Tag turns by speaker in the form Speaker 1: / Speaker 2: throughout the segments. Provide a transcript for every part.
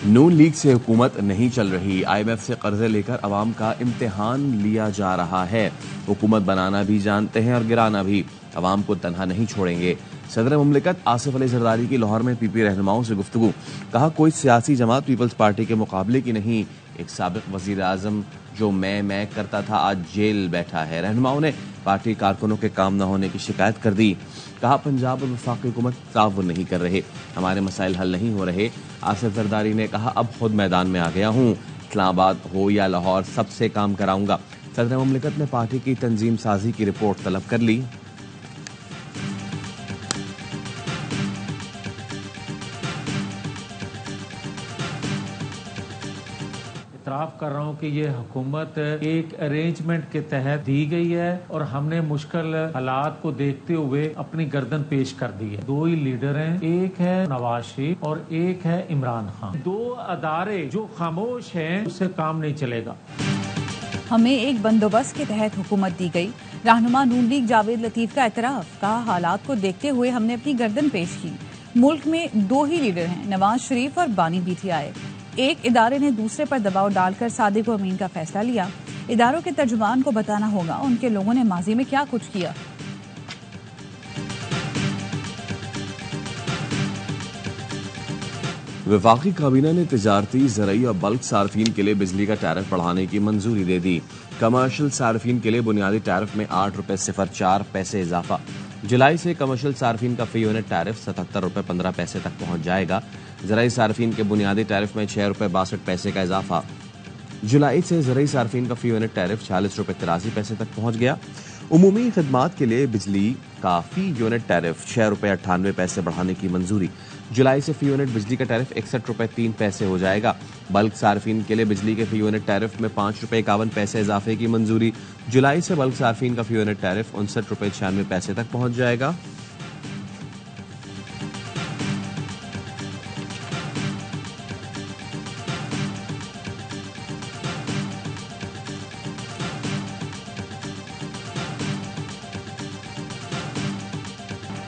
Speaker 1: नून league से हुकूमत नहीं चल रही। IMF से कर्जे लेकर अवाम का इम्तिहान लिया जा रहा है। हुकूमत बनाना भी जानते हैं और गिराना भी। अवाम को तनहा नहीं छोड़ेंगे। सदर मुमलिकत आसिफ अली जरदारी की लाहौर में PP रहनुमाओं से गुफ्तगू। कहा, कोई सियासी जमात पीपल्स पार्टी के मुकाबले की नहीं। एक साबिक वजीर आजम जो मैं करता था आज जेल बैठा है। रहनुमाओं ने पार्टी कारकुनों के काम न होने की शिकायत कर दी। कहा, पंजाब और वफाकी हुकूमत ताउन नहीं कर रहे, हमारे मसाइल हल नहीं हो रहे। आसिफ जरदारी ने कहा, अब खुद मैदान में आ गया हूँ, इस्लामाबाद हो या लाहौर सबसे काम कराऊंगा। सदर मुमलिकत ने पार्टी की तंजीम साजी की रिपोर्ट तलब कर ली।
Speaker 2: इतराफ़ कर रहा हूँ कि ये हुकूमत एक अरेंजमेंट के तहत दी गई है और हमने मुश्किल हालात को देखते हुए अपनी गर्दन पेश कर दी है। दो ही लीडर हैं, एक है नवाज शरीफ और एक है इमरान खान। दो अदारे जो खामोश हैं उससे काम नहीं चलेगा।
Speaker 3: हमें एक बंदोबस्त के तहत हुकूमत दी गई। रहनुमा नून लीग जावेद लतीफ का एतराफ़। कहा, हालात को देखते हुए हमने अपनी गर्दन पेश की। मुल्क में दो ही लीडर हैं, नवाज शरीफ और बानी PTI। एक इदारे ने दूसरे पर दबाव डालकर सादिक अमीन का फैसला लिया। इदारों के तर्जुमान को बताना होगा उनके लोगों ने माजी में क्या कुछ किया।
Speaker 1: वफाकी काबीना ने तिजारती, ज़रई और बल्क सार्फिन के लिए बिजली का टैरिफ बढ़ाने की मंजूरी दे दी। कमर्शियल सार्फिन के लिए बुनियादी टैरिफ में 8 रुपये 04 पैसे इजाफा। जुलाई से कमर्शियल सार्फिन का फी यूनिट टैरिफ 77 रुपये 15 पैसे तक पहुंच जाएगा। ज़रई सार्फिन के बुनियादी टैरिफ में 6 रुपये 62 पैसे का इजाफा। जुलाई से ज़रई सार्फिन का फी यूनिट टैरिफ 46 रुपये 83 पैसे तक पहुंच गया। उमूमी खिदमात के लिए बिजली का फी यूनिट टैरिफ 6 रुपये 98 पैसे बढ़ाने की मंजूरी। जुलाई से फी यूनिट बिजली का टैरिफ 61 रुपये 3 पैसे हो जाएगा। बल्क सार्फिन के लिए बिजली के फी यूनिट टैरिफ में 5 रुपये 51 पैसे इजाफे की मंजूरी। जुलाई से बल्क सार्फिन का फी यूनिट टैरिफ 59 रुपये 96 पैसे तक पहुंच जाएगा।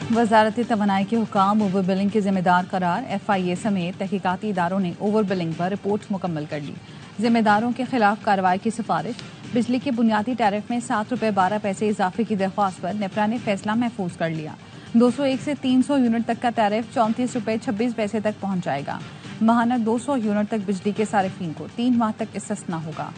Speaker 3: वजारत तवानाई के हुकाम ओवर बिलिंग के जिम्मेदार करार। FIA समेत तहकीकाती इदारों ने ओवर बिलिंग पर रिपोर्ट मुकम्मल कर ली। जिम्मेदारों के खिलाफ कार्रवाई की सिफारिश। बिजली के बुनियादी टैरिफ में 7 रुपये 12 पैसे इजाफे की दरख्वास्त पर नेपरा ने फैसला महफूज कर लिया। 201 से 300 यूनिट तक का टैरिफ 34 रुपये 26 पैसे तक पहुंच जाएगा। माहाना 200 यूनिट तक बिजली के सारिफीन को 3 माह तक इस्तिस्ना होगा।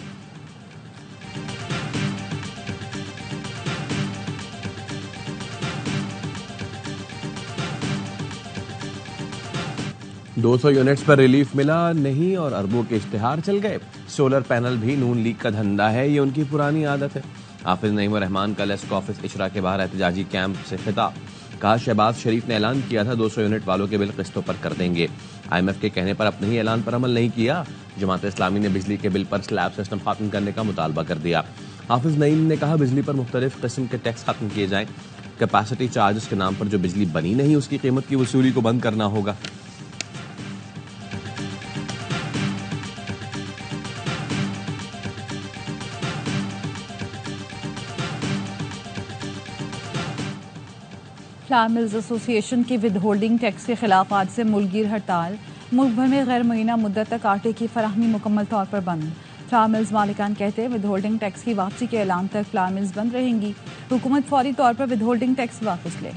Speaker 1: 200 यूनिट्स पर रिलीफ मिला नहीं और अरबों के इश्तिहार चल गए। सोलर पैनल भी नून लीग का धंधा है, ये उनकी पुरानी आदत है। हाफिज नईम रहमान का लेस्को ऑफिस इशरा के बाहर एहतजाजी कैंप से खिताब। कहा, शहबाज शरीफ ने ऐलान किया था 200 यूनिट वालों के बिल किस्तों पर कर देंगे। IMF के कहने पर अपने ही ऐलान पर अमल नहीं किया। जमात इस्लामी ने बिजली के बिल पर स्लैब सिस्टम खत्म करने का मुतालबा कर दिया। हाफिज नईम ने कहा, बिजली पर मुख्तलिफ किस्म के टैक्स खत्म किए जाएं। कैपेसिटी चार्जेस के नाम पर जो बिजली बनी नहीं उसकी कीमत की वसूली को बंद करना होगा।
Speaker 3: फ्लावर मिल्स एसोसिएशन की विद होल्डिंग टैक्स के खिलाफ आज से मुल्कगीर हड़ताल। मुल्क भर में गैर मुय्यना मुद्दत तक आटे की फराहमी मुकम्मल तौर पर बंद। फ्लावर मिल्स मालिकान कहते हैं विद होल्डिंग टैक्स की वापसी के ऐलान तक फ्लावर मिल्स बंद रहेंगी। हुकूमत फौरी तौर पर विद होल्डिंग टैक्स वापस ले।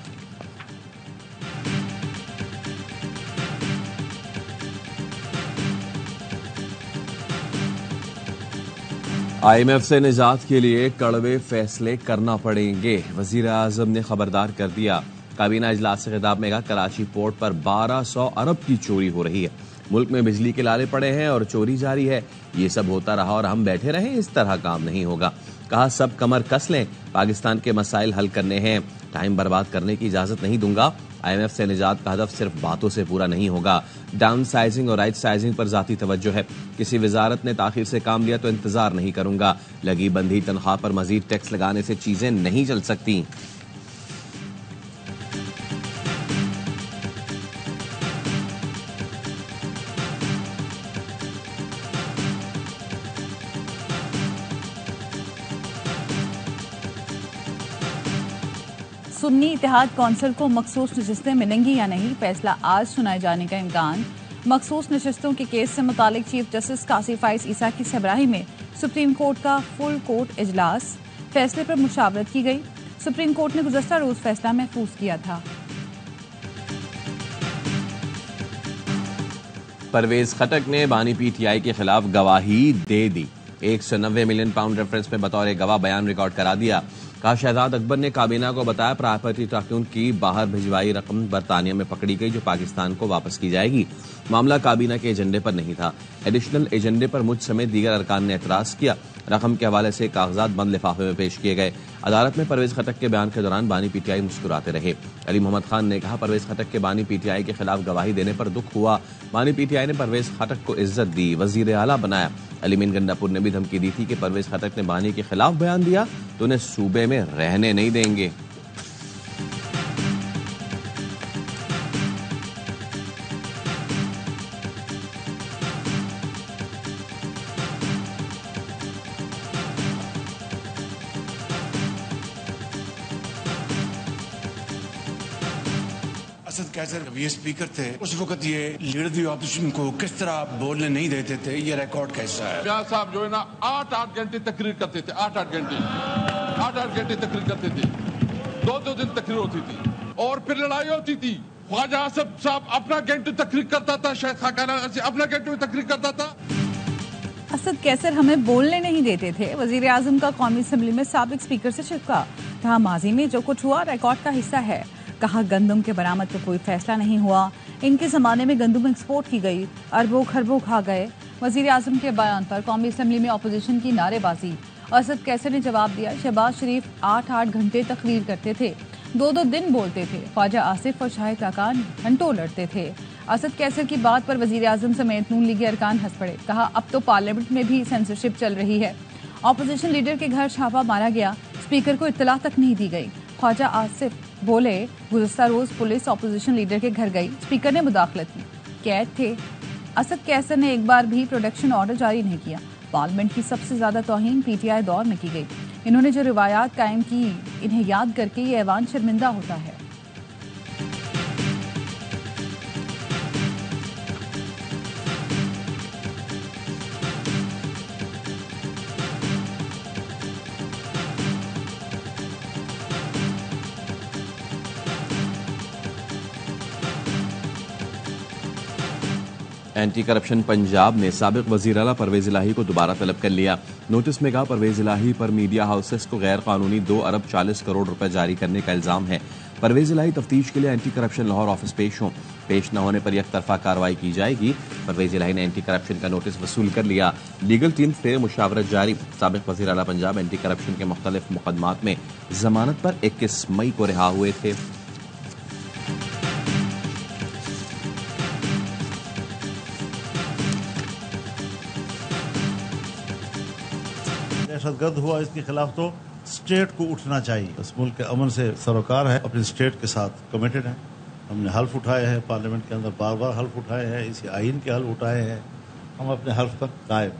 Speaker 1: IMF से निजात के लिए कड़वे फैसले करना पड़ेंगे, वजीर आजम ने खबरदार कर दिया। काबीना इजलास से खिताब में कहा, कराची पोर्ट पर 1200 अरब की चोरी हो रही है। मुल्क में बिजली के लाले पड़े हैं और चोरी जारी है। ये सब होता रहा और हम बैठे रहे, इस तरह काम नहीं होगा। कहा, सब कमर कस लें, पाकिस्तान के मसाइल हल करने हैं, टाइम बर्बाद करने की इजाजत नहीं दूंगा। IMF से निजात का हदफ सिर्फ बातों से पूरा नहीं होगा। डाउन साइजिंग और राइट साइजिंग पर जाती तवज्जो है। किसी वजारत ने ताखिर से काम लिया तो इंतजार नहीं करूंगा। लगी बंधी तनख्वाह पर मजीद टैक्स लगाने से चीजें नहीं चल सकती।
Speaker 3: सुन्नी इत्तेहाद कौंसिल को मखसूस नशिस्तें मिलेंगी या नहीं, फैसला आज सुनाए जाने का इम्कान। मखसूस नशस्तों के केस से मुतालिक चीफ जस्टिस कासी फाइज ईसा की सरबराही में सुप्रीम कोर्ट का फुल कोर्ट इजलास, फैसले पर मुशावरत की गई। सुप्रीम कोर्ट ने गुज़श्ता रोज फैसला महफूज किया था।
Speaker 1: परवेज खटक ने बानी पीटीआई के खिलाफ गवाही दे दी। 190 मिलियन पाउंड रेफरेंस में बतौर गवाह बयान रिकॉर्ड करा दिया। कहा शहजाद अकबर ने काबीना को बताया प्रॉपर्टी टाइकून की बाहर भिजवाई रकम बरतानिया में पकड़ी गई जो पाकिस्तान को वापस की जाएगी। मामला काबीना के एजेंडे पर नहीं था। एडिशनल एजेंडे पर मुझ समेत दीगर अरकान ने एतराज किया। रकम के हवाले से कागजात बंद लिफाफे में पेश किए गए। अदालत में परवेज खटक के बयान के दौरान बानी पीटीआई मुस्कुराते रहे। अली मोहम्मद खान ने कहा परवेज खटक के बानी पीटीआई के खिलाफ गवाही देने पर दुख हुआ। बानी पीटीआई ने परवेज खटक को इज्जत दी, वजीर आला बनाया। अली मीन गंडापुर ने भी धमकी दी थी कि परवेज खटक ने बानी के खिलाफ बयान दिया तो उन्हें सूबे में रहने नहीं देंगे।
Speaker 4: असद कैसर ये स्पीकर थे, उस वक्त ये लीडर दी ऑपोजिशन को किस तरह बोलने नहीं देते थे, ये रिकॉर्ड कैसा है?
Speaker 5: ब्यास साहब जो है ना 8-8 घंटे तकरीर करते थे, 8-8 घंटे तकरीर करते थे, 2-2 दिन तकरीर होती थी और फिर लड़ाई होती थी। ख्वाजा आसफ साहब अपना घंटे तकरीर करता था, शायद खाकाना अपना घंटे में तकरीर करता था।
Speaker 3: असद कैसर हमें बोलने नहीं देते थे। वजीर आजम का कौमी असम्बली में साबिक स्पीकर से शिकवा। कहा माजी में जो कुछ हुआ रिकॉर्ड का हिस्सा है। कहा गंदम के बरामद पर कोई फैसला नहीं हुआ। इनके जमाने में गंदम एक्सपोर्ट की गई, अरबों खरबों खा गए। वजीर आजम के बयान पर कौमी असम्बली में अपोजिशन की नारेबाजी। असद कैसर ने जवाब दिया शहबाज शरीफ 8-8 घंटे तकरीर करते थे, 2-2 दिन बोलते थे। ख्वाजा आसिफ और शाहिद खाकान घंटों लड़ते थे। असद कैसर की बात पर वजीर आजम समेत नून लीगी अरकान हंस पड़े। कहा अब तो पार्लियामेंट में भी सेंसरशिप चल रही है। ऑपोजिशन लीडर के घर छापा मारा गया, स्पीकर को इत्तला तक नहीं दी गई। ख्वाजा आसिफ बोले गुज़श्ता रोज पुलिस ऑपोजिशन लीडर के घर गई, स्पीकर ने मुदाखलत की, कैद थे। असद कैसर ने एक बार भी प्रोटेक्शन ऑर्डर जारी नहीं किया। पार्लियामेंट की सबसे ज्यादा तौहीन पीटीआई दौर में की गई। इन्होंने जो रिवायात कायम की, इन्हें याद करके ये ऐवान शर्मिंदा होता है।
Speaker 1: एंटी करप्शन पंजाब ने साबिक वजीर आला परवेज इलाही को दोबारा तलब कर लिया। नोटिस में कहा परवेज इलाही पर मीडिया हाउसेस को गैर कानूनी 2 अरब 40 करोड़ रुपए जारी करने का इल्जाम है। परवेज इलाही तफ्तीश के लिए एंटी करप्शन लाहौर ऑफिस पेश हों। पेश न होने पर एक तरफा कार्रवाई की जाएगी। परवेज इलाही ने एंटी करप्शन का नोटिस वसूल कर लिया। लीगल टीम से मुशावरत जारी। साबिक वजीर आला पंजाब एंटी करप्शन के मुख्तलिफ मुकदमात में जमानत पर 21 मई को रिहा हुए थे।
Speaker 6: दहशतगर्द हुआ, इसके खिलाफ तो स्टेट को उठना चाहिए। इस मुल्क के अमन से सरोकार है, अपने स्टेट के साथ कमिटेड है। हमने हल्फ उठाए हैं, पार्लियामेंट के अंदर बार बार हल्फ उठाए हैं, इसी आइन के हल्फ उठाए हैं। हम अपने हल्फ पर कायम।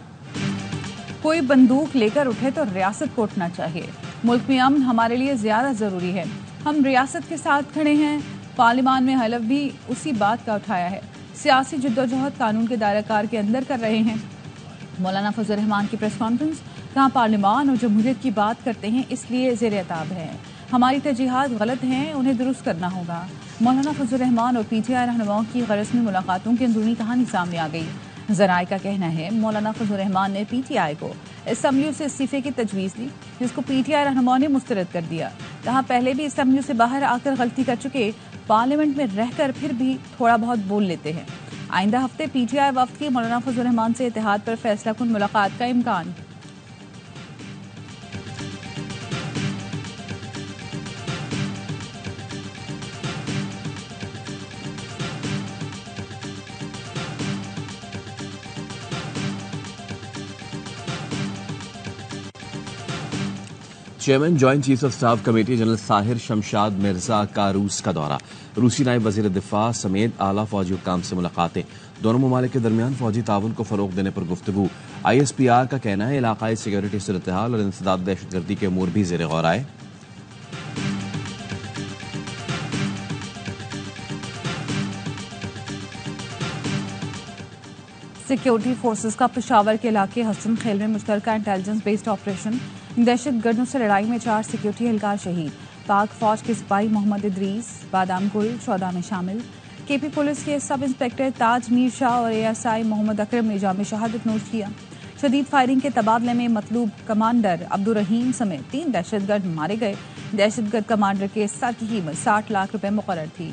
Speaker 3: कोई बंदूक लेकर उठे तो रियासत को उठना चाहिए। मुल्क में अमन हमारे लिए ज्यादा जरूरी है। हम रियासत के साथ खड़े हैं। पार्लियामान में हलफ भी उसी बात का उठाया है। सियासी जिद्दोजहद कानून के दायराकार के अंदर कर रहे हैं। मौलाना फजल रहमान की प्रेस कॉन्फ्रेंस। कहा पार्लियामान और जमहूरियत की बात करते हैं, इसलिए ज़ेर-ए-ताब है। हमारी तरजीहात गलत हैं, उन्हें दुरुस्त करना होगा। मौलाना फजल रहमान और पीटीआई रहनुमाओं की गरज में मुलाकातों की अंदरूनी कहानी सामने आ गई। ज़राए का कहना है मौलाना फजल रहमान ने पीटीआई को असम्बली से इस्तीफे की तजवीज़ दी, जिसको पीटीआई रहनुमाओं ने मुस्तरद कर दिया। कहा पहले भी असम्बली से बाहर आकर गलती कर चुके, पार्लियामेंट में रहकर फिर भी थोड़ा बहुत बोल लेते हैं। आइंदा हफ्ते पीटीआई वफ्द की मौलाना फजल रहमान से इत्तेहाद पर फैसला कुन मुलाकात का इम्कान।
Speaker 1: Chairman joint chief of staff committee general Sahir Shamshad Mirza का रूस का दौरा। रूसी नायब वजीर दिफा समेत आला फौजी हुक्काम से मुलाकातें। दोनों ममालिक के दरमियान फौजी ताउन को फरोग देने पर गुफ्तगू। ISPR का कहना है इलाकाई सिक्योरिटी सूरत-ए-हाल और इंसदाद दहशतगर्दी के अमूर भी ज़ेर गौर आए।
Speaker 3: सिक्योरिटी फोर्सेस का पेशावर के इलाके हसन खेल में मुश्तरका इंटेलिजेंस बेस्ड ऑपरेशन, दहशत गर्दों से लड़ाई में 4 सिक्योरिटी एहलकार शहीद। पाक फौज के सिपाही मोहम्मद इदरीस बादामगुल 14 में शामिल। केपी पुलिस के सब इंस्पेक्टर ताज मीर शाह और ASI मोहम्मद अकरम ने जाम शहादत नोश किया। शदीद फायरिंग के तबादले में मतलूब कमांडर अब्दुल रहीम समेत 3 दहशतगर्द मारे गए। दहशतगर्द कमांडर के सर की कीमत 60 लाख रुपए मुकर्रर थी।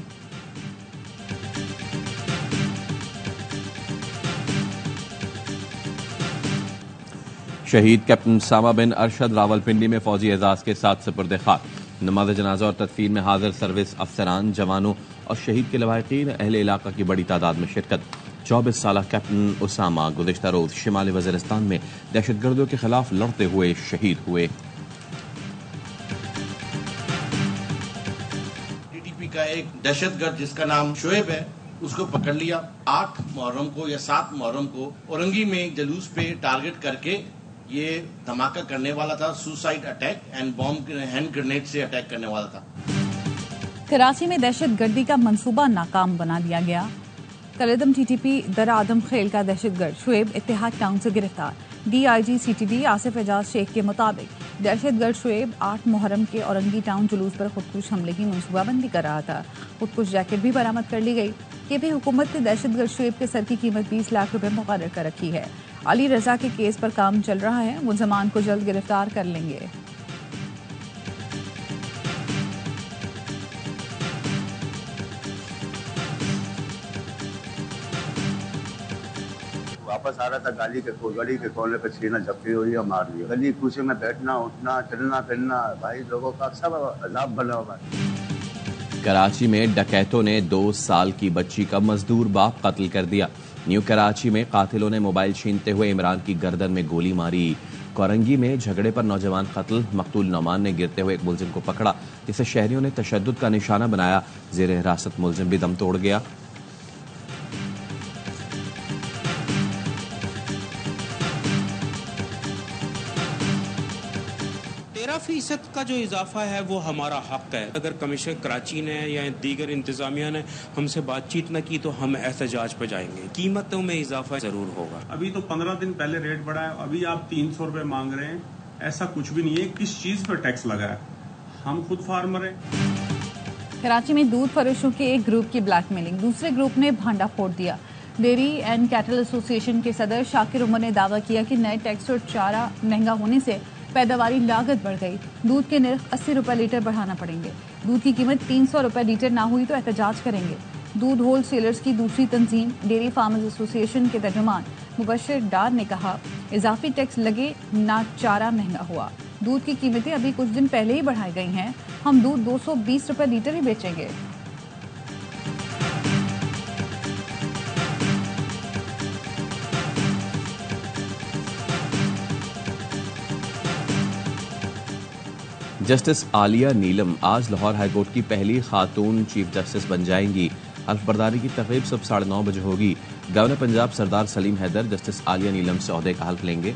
Speaker 1: शहीद कैप्टन सामा बिन अरशद रावलपिंडी में फौजी एजाज के साथ सुपुर्द खाक। नमाज जनाजा और तदफीन में हाजिर सर्विस अफसरान, जवानों और शहीद के लवाहिकीन अहले इलाका की बड़ी तादाद में शिरकत। 24 साल कैप्टन उसामा गुज़िश्ता रोज शिमाली वज़ीरिस्तान में दहशतगर्दों के खिलाफ लड़ते हुए शहीद हुए।
Speaker 7: TTP का एक दहशतगर्द जिसका नाम शोएब है, उसको पकड़ लिया। 8 मुहर्रम को या 7 मुहर्रम को औरंगी में जलूस पे टारगेट करके ये धमाका करने वाला था। Suicide attack and bomb hand grenade से अटैक करने वाला था।
Speaker 3: कराची में दहशतगर्दी का मंसूबा नाकाम बना दिया गया। कलदम TTP दर आदम खेल का दहशतगर्द शुएब इत्तेहाद टाउन से गिरफ्तार। DIG CTD आसिफ एजाज शेख के मुताबिक दहशतगर्द शुएब 8 मुहर्रम के औरंगी टाउन जुलूस पर खुदकुश हमले की मंसूबाबंदी कर रहा था। खुदकुश जैकेट भी बरामद कर ली गई। केपी हुकूमत ने दहशतगर्द शुएब के सर की कीमत 20 लाख रुपए मुकर्रर कर रखी है। अली रजा के केस पर काम चल रहा है, मुलजमान को जल्द गिरफ्तार कर लेंगे।
Speaker 8: वापस आ रहा था, गली के कोने पे सीना झपकी हुई और मार दिया। गली कूचे में बैठना उठना चलना फिरना भाई लोगों का सब अजाब बना हुआ है।
Speaker 1: कराची में डकैतों ने 2 साल की बच्ची का मजदूर बाप कत्ल कर दिया। न्यू कराची में कातिलों ने मोबाइल छीनते हुए इमरान की गर्दन में गोली मारी। कोरंगी में झगड़े पर नौजवान कत्ल, मकतूल नौमान ने गिरते हुए एक मुलजिम को पकड़ा, जिसे शहरियों ने तशद्दुद का निशाना बनाया। जेर हिरासत मुलजिम भी दम तोड़ गया।
Speaker 9: %13 का जो इजाफा है वो हमारा हक है। अगर कमिश्नर कराची ने या दीगर इंतजामिया ने हमसे बातचीत न की तो हम एहतजाज पे जाएंगे। कीमतों में इजाफा जरूर होगा।
Speaker 10: अभी तो 15 दिन पहले रेट बढ़ा है, अभी आप 300 रुपए मांग रहे हैं। ऐसा कुछ भी नहीं है। किस चीज पर टैक्स लगा है? हम खुद फार्मर हैं।
Speaker 3: कराची में दूध फरोशों के एक ग्रुप की ब्लैकमेलिंग, दूसरे ग्रुप ने भांडा फोड़ दिया। डेयरी एंड कैटल एसोसिएशन के सदर शाकिर उमर ने दावा किया कि नए टैक्स और चारा महंगा होने से पैदावारी लागत बढ़ गई। दूध के निर्ख 80 रुपए लीटर बढ़ाना पड़ेंगे। दूध की कीमत 300 रुपए लीटर ना हुई तो एहतजाज करेंगे। दूध होल सेलर्स की दूसरी तंजीम डेयरी फार्मर्स एसोसिएशन के तर्जुमान मुबशिर डार ने कहा, इजाफी टैक्स लगे ना चारा महंगा हुआ। दूध की कीमतें अभी कुछ दिन पहले ही बढ़ाई गई हैं। हम दूध 220 रुपए लीटर ही बेचेंगे।
Speaker 1: जस्टिस आलिया नीलम आज लाहौर हाईकोर्ट की पहली खातून चीफ जस्टिस बन जाएंगी। हल्फ बर्दारी की तकरीब सुबह 9:30 बजे होगी। गवर्नर पंजाब सरदार सलीम हैदर जस्टिस आलिया नीलम से ओहदे का हल्फ लेंगे।